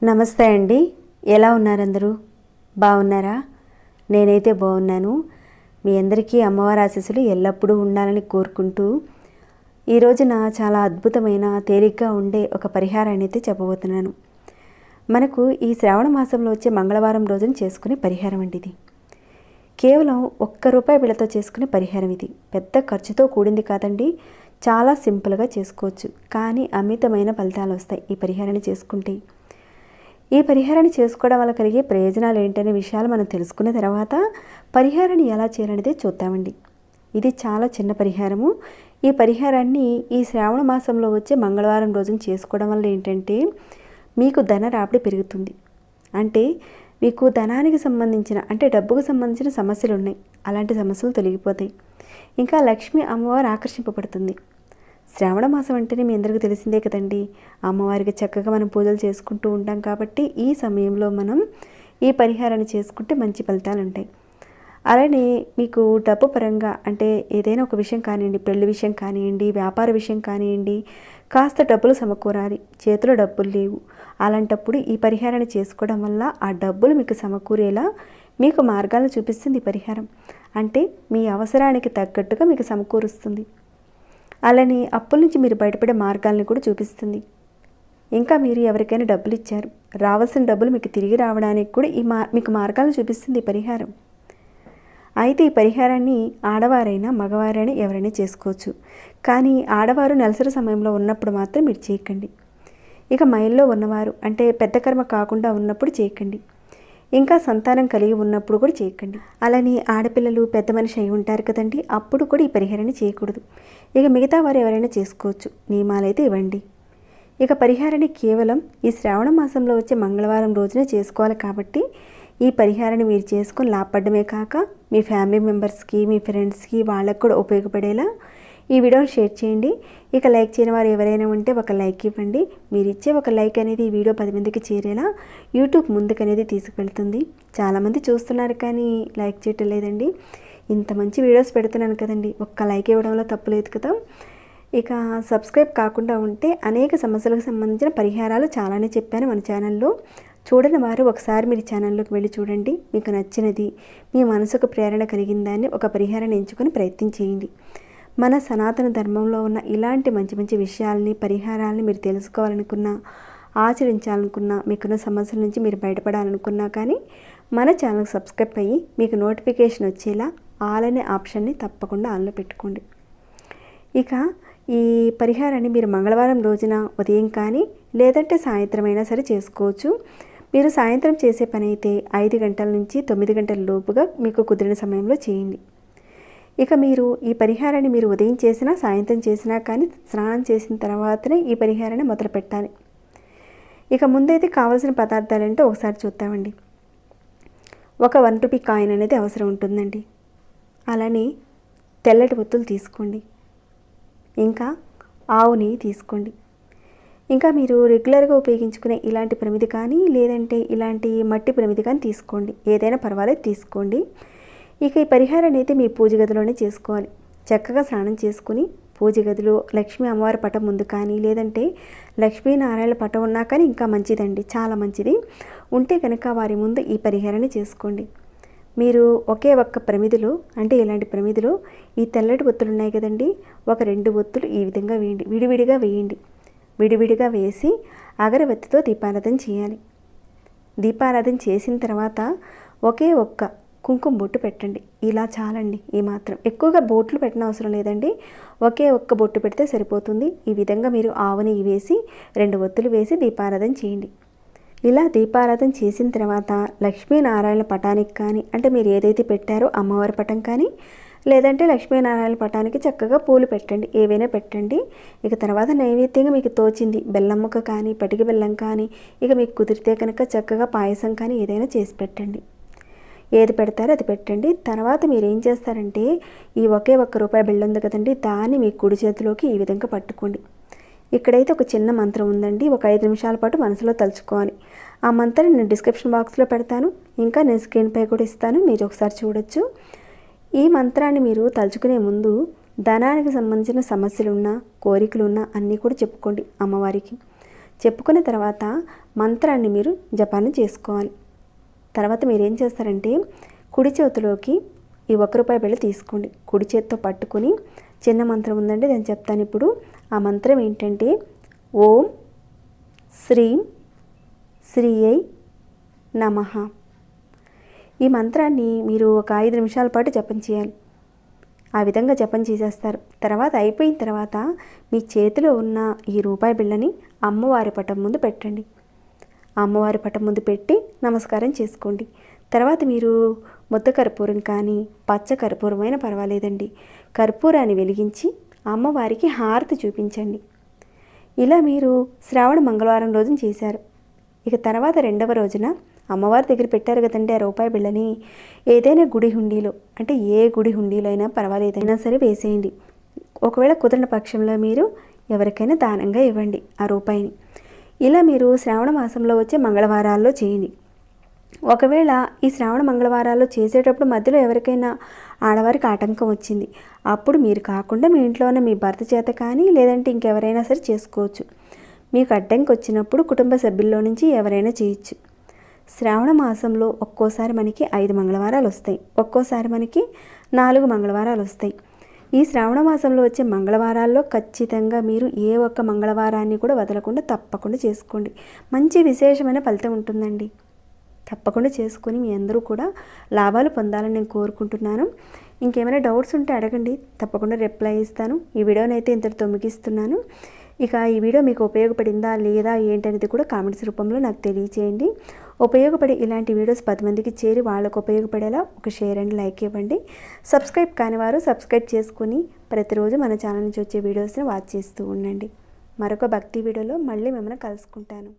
నమస్తే అండి, ఎలా ఉన్నారు అందరూ? బాగున్నారా? నేనైతే బాగున్నాను. మీ అందరికీ అమ్మవారి ఆశీస్సులు ఎల్లప్పుడూ ఉండాలని కోరుకుంటూ ఈ రోజున చాలా అద్భుతమైన తేలిగ్గా ఉండే ఒక పరిహారాన్ని అయితే చెప్పబోతున్నాను. మనకు ఈ శ్రావణ మాసంలో వచ్చే మంగళవారం రోజున చేసుకునే పరిహారం అండి ఇది. కేవలం ₹1 బిళ్ళతో చేసుకునే పరిహారం ఇది. పెద్ద ఖర్చుతో కూడింది కాదండి, చాలా సింపుల్గా చేసుకోవచ్చు. కానీ అమితమైన ఫలితాలు వస్తాయి ఈ పరిహారాన్ని చేసుకుంటే. ఈ పరిహారాన్ని చేసుకోవడం వల్ల కలిగే ప్రయోజనాలు ఏంటనే విషయాలు మనం తెలుసుకున్న తర్వాత పరిహారాన్ని ఎలా చేయాలనేది చూద్దామండి. ఇది చాలా చిన్న పరిహారము. ఈ పరిహారాన్ని ఈ శ్రావణ మాసంలో వచ్చే మంగళవారం రోజున చేసుకోవడం వల్ల ఏంటంటే మీకు ధన రాబడి పెరుగుతుంది. అంటే మీకు ధనానికి సంబంధించిన అంటే డబ్బుకు సంబంధించిన సమస్యలు ఉన్నాయి, అలాంటి సమస్యలు తొలగిపోతాయి. ఇంకా లక్ష్మీ అమ్మవారు ఆకర్షింపబడుతుంది. శ్రావణ మాసం అంటేనే మీ అందరికీ తెలిసిందే కదండి, అమ్మవారికి చక్కగా మనం పూజలు చేసుకుంటూ ఉంటాం. కాబట్టి ఈ సమయంలో మనం ఈ పరిహారాన్ని చేసుకుంటే మంచి ఫలితాలు ఉంటాయి. అలానే మీకు డబ్బు పరంగా అంటే ఏదైనా ఒక విషయం కానివ్వండి, పెళ్లి విషయం కానివ్వండి, వ్యాపార విషయం కానివ్వండి, కాస్త డబ్బులు సమకూరాలి, చేతిలో డబ్బులు లేవు, అలాంటప్పుడు ఈ పరిహారాన్ని చేసుకోవడం వల్ల ఆ డబ్బులు మీకు సమకూరేలా మీకు మార్గాలను చూపిస్తుంది ఈ పరిహారం. అంటే మీ అవసరానికి తగ్గట్టుగా మీకు సమకూరుస్తుంది. అలానే అప్పుల నుంచి మీరు బయటపడే మార్గాలను కూడా చూపిస్తుంది. ఇంకా మీరు ఎవరికైనా డబ్బులు ఇచ్చారు, రావాల్సిన డబ్బులు మీకు తిరిగి రావడానికి కూడా మీకు మార్గాలను చూపిస్తుంది ఈ పరిహారం. అయితే ఈ పరిహారాన్ని ఆడవారైనా మగవారైనా ఎవరైనా చేసుకోవచ్చు. కానీ ఆడవారు నెలసరి సమయంలో ఉన్నప్పుడు మాత్రం మీరు చేయకండి. ఇక మైల్లో ఉన్నవారు అంటే పెద్ద కర్మ కాకుండా ఉన్నప్పుడు చేయకండి. ఇంకా సంతానం కలిగి ఉన్నప్పుడు కూడా చేయకండి. అలానే ఆడపిల్లలు పెద్ద మనిషి అయి ఉంటారు కదండి, అప్పుడు కూడా ఈ పరిహారాన్ని చేయకూడదు. ఇక మిగతా వారు ఎవరైనా చేసుకోవచ్చు. నియమాలైతే ఇవ్వండి. ఇక పరిహారాన్ని కేవలం ఈ శ్రావణ మాసంలో వచ్చే మంగళవారం రోజునే చేసుకోవాలి. కాబట్టి ఈ పరిహారాన్ని మీరు చేసుకొని లాభపడమే కాక మీ ఫ్యామిలీ మెంబర్స్కి, మీ ఫ్రెండ్స్కి, వాళ్ళకు కూడా ఉపయోగపడేలా ఈ వీడియోని షేర్ చేయండి. ఇక లైక్ చేయని వారు ఎవరైనా ఉంటే ఒక లైక్ ఇవ్వండి. మీరు ఇచ్చే ఒక లైక్ అనేది ఈ వీడియో 10 మందికి చేరేలా యూట్యూబ్ ముందుకు అనేది తీసుకువెళ్తుంది. చాలామంది చూస్తున్నారు కానీ లైక్ చేయటం లేదండి. ఇంత మంచి వీడియోస్ పెడుతున్నాను కదండి, ఒక్క లైక్ ఇవ్వడంలో తప్పు లేదు కదా. ఇక సబ్స్క్రైబ్ కాకుండా ఉంటే అనేక సమస్యలకు సంబంధించిన పరిహారాలు చాలానే చెప్పాను మన ఛానల్లో. చూడని వారు ఒకసారి మీరు ఛానల్లోకి వెళ్ళి చూడండి. మీకు నచ్చినది, మీ మనసుకు ప్రేరణ కలిగిందాన్ని ఒక పరిహారాన్ని ఎంచుకొని ప్రయత్నం చేయండి. మన సనాతన ధర్మంలో ఉన్న ఇలాంటి మంచి మంచి విషయాల్ని, పరిహారాలని మీరు తెలుసుకోవాలనుకున్నా, ఆచరించాలనుకున్నా, మీకున్న సమస్యల నుంచి మీరు బయటపడాలనుకున్నా కానీ మన ఛానల్కి సబ్స్క్రైబ్ అయ్యి మీకు నోటిఫికేషన్ వచ్చేలా ఆల్ అనే ఆప్షన్ని తప్పకుండా ఆన్లో పెట్టుకోండి. ఇక ఈ పరిహారాన్ని మీరు మంగళవారం రోజున ఉదయం కానీ లేదంటే సాయంత్రం అయినా సరే చేసుకోవచ్చు. మీరు సాయంత్రం చేసే పని అయితే 5 గంటల నుంచి 9 గంటల లోపుగా మీకు కుదిరిన సమయంలో చేయండి. ఇక మీరు ఈ పరిహారాన్ని మీరు ఉదయం చేసినా సాయంత్రం చేసినా కానీ స్నానం చేసిన తర్వాతనే ఈ పరిహారాన్ని మొదలు పెట్టాలి. ఇక ముందైతే కావాల్సిన పదార్థాలు ఏంటో ఒకసారి చూద్దామండి. ఒక ₹1 కాయిన్ అనేది అవసరం ఉంటుందండి. అలానే తెల్లటి ఒత్తులు తీసుకోండి. ఇంకా ఆవు నెయ్యి తీసుకోండి. ఇంకా మీరు రెగ్యులర్గా ఉపయోగించుకునే ఇలాంటి ప్రమిది కానీ లేదంటే ఇలాంటి మట్టి ప్రమిది కానీ తీసుకోండి, ఏదైనా పర్వాలేదు తీసుకోండి. ఇక ఈ పరిహారాన్ని అయితే మీ పూజ గదిలోనే చేసుకోవాలి. చక్కగా స్నానం చేసుకుని పూజ గదిలో లక్ష్మీ అమ్మవారి పటం ముందు కానీ లేదంటే లక్ష్మీనారాయణ పటం ఉన్నా కానీ ఇంకా మంచిదండి, చాలా మంచిది. ఉంటే కనుక వారి ముందు ఈ పరిహారాన్ని చేసుకోండి. మీరు ఒకే ఒక్క ప్రమిదిలో అంటే ఇలాంటి ప్రమిదిలో ఈ తెల్లటి ఒత్తులు ఉన్నాయి కదండి, ఒక 2 ఒత్తులు ఈ విధంగా వేయండి. విడివిడిగా వేయండి. విడివిడిగా వేసి అగరబత్తితో దీపారాధన చేయాలి. దీపారాధన చేసిన తర్వాత ఒకే ఒక్క కుంకుమ బొట్టు పెట్టండి. ఇలా చాలండి, ఈ మాత్రం. ఎక్కువగా బొట్లు పెట్టిన అవసరం లేదండి, ఒకే ఒక్క బొట్టు పెడితే సరిపోతుంది. ఈ విధంగా మీరు ఆవు నెయ్యి వేసి 2 ఒత్తులు వేసి దీపారాధన చేయండి. ఇలా దీపారాధన చేసిన తర్వాత లక్ష్మీనారాయణ పటానికి కానీ అంటే మీరు ఏదైతే పెట్టారో అమ్మవారి పటం కానీ లేదంటే లక్ష్మీనారాయణ పటానికి చక్కగా పూలు పెట్టండి, ఏవైనా పెట్టండి. ఇక తర్వాత నైవేద్యంగా మీకు తోచింది బెల్లం ముక్క కానీ పటిక బెల్లం కానీ ఇక మీకు కుదిరితే కనుక చక్కగా పాయసం కానీ ఏదైనా చేసి పెట్టండి. ఏది పెడతారో అది పెట్టండి. తర్వాత మీరు ఏం చేస్తారంటే ఈ ఒకే ₹1 బిళ్ళ ఉంది కదండి, దాన్ని మీ కుడి చేతిలోకి ఈ విధంగా పట్టుకోండి. ఇక్కడైతే ఒక చిన్న మంత్రం ఉందండి, ఒక 5 నిమిషాల పాటు మనసులో తలుచుకోవాలి. ఆ మంత్రాన్ని నేను డిస్క్రిప్షన్ బాక్స్లో పెడతాను, ఇంకా నేను స్క్రీన్పై కూడా ఇస్తాను, మీరు ఒకసారి చూడొచ్చు. ఈ మంత్రాన్ని మీరు తలుచుకునే ముందు ధనానికి సంబంధించిన సమస్యలున్నా కోరికలున్నా అన్నీ కూడా చెప్పుకోండి అమ్మవారికి. చెప్పుకున్న తర్వాత మంత్రాన్ని మీరు జపాన్ని చేసుకోవాలి. తర్వాత మీరేం చేస్తారంటే కుడి చేతిలోకి ఈ ₹1 బిళ్ళ తీసుకోండి. కుడి చేతితో పట్టుకొని చిన్న మంత్రం ఉందండి, నేను చెప్తాను ఇప్పుడు. ఆ మంత్రం ఏంటంటే ఓం శ్రీం శ్రీయై నమః. ఈ మంత్రాన్ని మీరు ఒక 5 నిమిషాల పాటు జపం చేయాలి. ఆ విధంగా జపం చేసేస్తారు. తర్వాత అయిపోయిన తర్వాత మీ చేతిలో ఉన్న ఈ రూపాయి బిళ్ళని అమ్మవారి పటం ముందు పెట్టండి. అమ్మవారి పటం ముందు పెట్టి నమస్కారం చేసుకోండి. తర్వాత మీరు ముద్ద కర్పూరం కానీ పచ్చ కర్పూరమైనా పర్వాలేదండి, కర్పూరాన్ని వెలిగించి అమ్మవారికి హారతి చూపించండి. ఇలా మీరు శ్రావణ మంగళవారం రోజున చేశారు. ఇక తర్వాత రెండవ రోజున అమ్మవారి దగ్గర పెట్టారు కదండి ఆ రూపాయి బిళ్ళని, ఏదైనా గుడి హుండీలో, అంటే ఏ గుడి హుండీలో అయినా పర్వాలేదైనా సరే వేసేయండి. ఒకవేళ కుదిరిన పక్షంలో మీరు ఎవరికైనా దానంగా ఇవ్వండి ఆ రూపాయిని. ఇలా మీరు శ్రావణ మాసంలో వచ్చే మంగళవారాల్లో చేయండి. ఒకవేళ ఈ శ్రావణ మంగళవారాల్లో చేసేటప్పుడు మధ్యలో ఎవరికైనా ఆడవారికి ఆటంకం వచ్చింది, అప్పుడు మీరు కాకుండా మీ ఇంట్లో ఉన్న మీ భర్త చేత కానీ లేదంటే ఇంకెవరైనా సరే చేసుకోవచ్చు. మీకు అడ్డంకి వచ్చినప్పుడు కుటుంబ సభ్యుల్లో నుంచి ఎవరైనా చేయొచ్చు. శ్రావణ మాసంలో ఒక్కోసారి మనకి 5 మంగళవారాలు వస్తాయి, ఒక్కోసారి మనకి 4 మంగళవారాలు వస్తాయి. ఈ శ్రావణ మాసంలో వచ్చే మంగళవారాల్లో ఖచ్చితంగా మీరు ఏ ఒక్క మంగళవారాన్ని కూడా వదలకుండా తప్పకుండా చేసుకోండి. మంచి విశేషమైన ఫలితం ఉంటుందండి. తప్పకుండా చేసుకొని మీ అందరూ కూడా లాభాలు పొందాలని నేను కోరుకుంటున్నాను. ఇంకేమైనా డౌట్స్ ఉంటే అడగండి, తప్పకుండా రిప్లై ఇస్తాను. ఈ వీడియోని అయితే ఇంతటితో ముగిస్తున్నాను. ఇక ఈ వీడియో మీకు ఉపయోగపడిందా లేదా ఏంటనేది కూడా కామెంట్స్ రూపంలో నాకు తెలియచేయండి. ఉపయోగపడే ఇలాంటి వీడియోస్ 10 మందికి చేరి వాళ్ళకు ఉపయోగపడేలా ఒక షేర్ అండ్ లైక్ ఇవ్వండి. సబ్స్క్రైబ్ కాని వారు సబ్స్క్రైబ్ చేసుకుని ప్రతిరోజు మన ఛానల్ నుంచి వచ్చే వీడియోస్ని వాచ్ చేస్తూ ఉండండి. మరొక భక్తి వీడియోలో మళ్ళీ మిమ్మల్ని కలుసుకుంటాను.